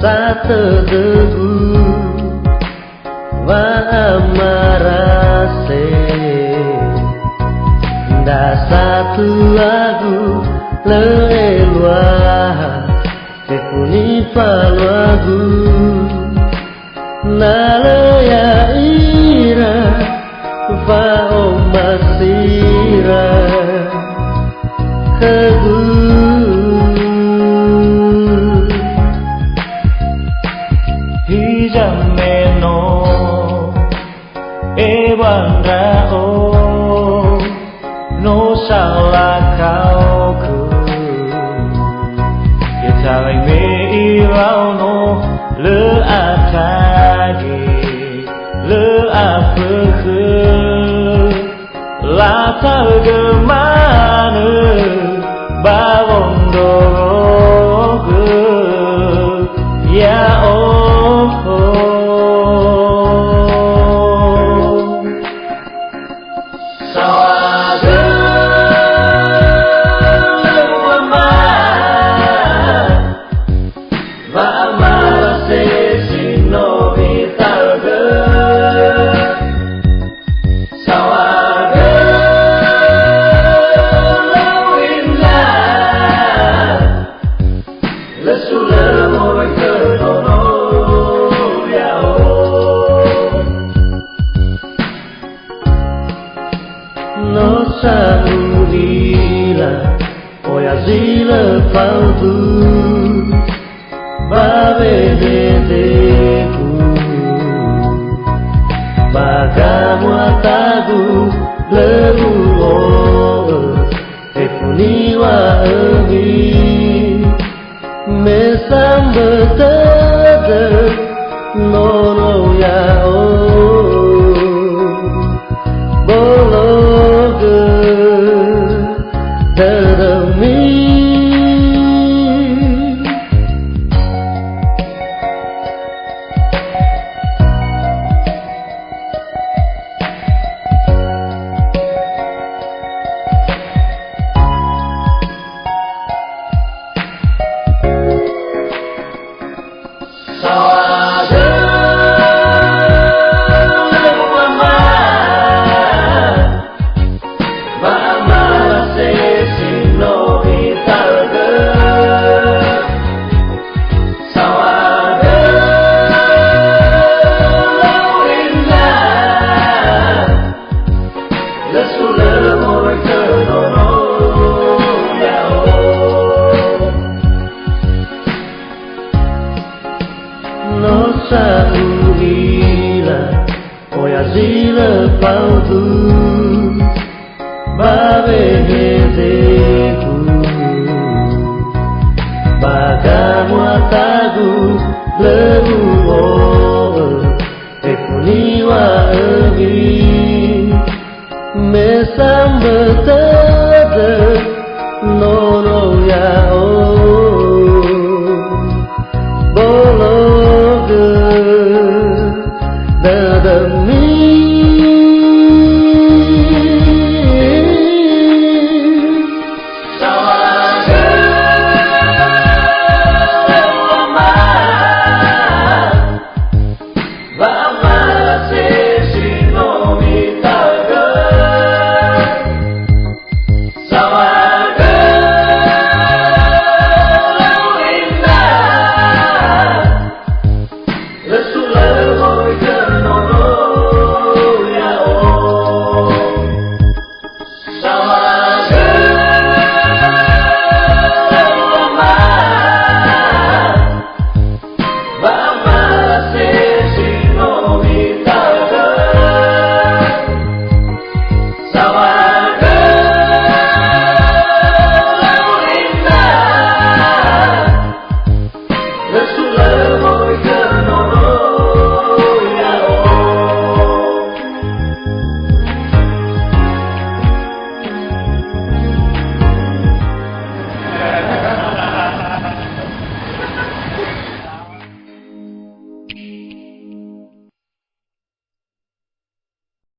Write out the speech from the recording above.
sategu wa amarase nda satu lagu lelua tepuni paluagu nalaya ira fa omasira kegu hijameno ewanrao no salah kauku yatarai me irau no le atagi le apeke latar gemana barondoroge ya no samudila oyazila faltu babedeku bagamu atagu leruo epuniwa emi mesambetede nono yao no saudila oyazila pautu babedeku bagamu atagu leruo epuniwa emi mesambete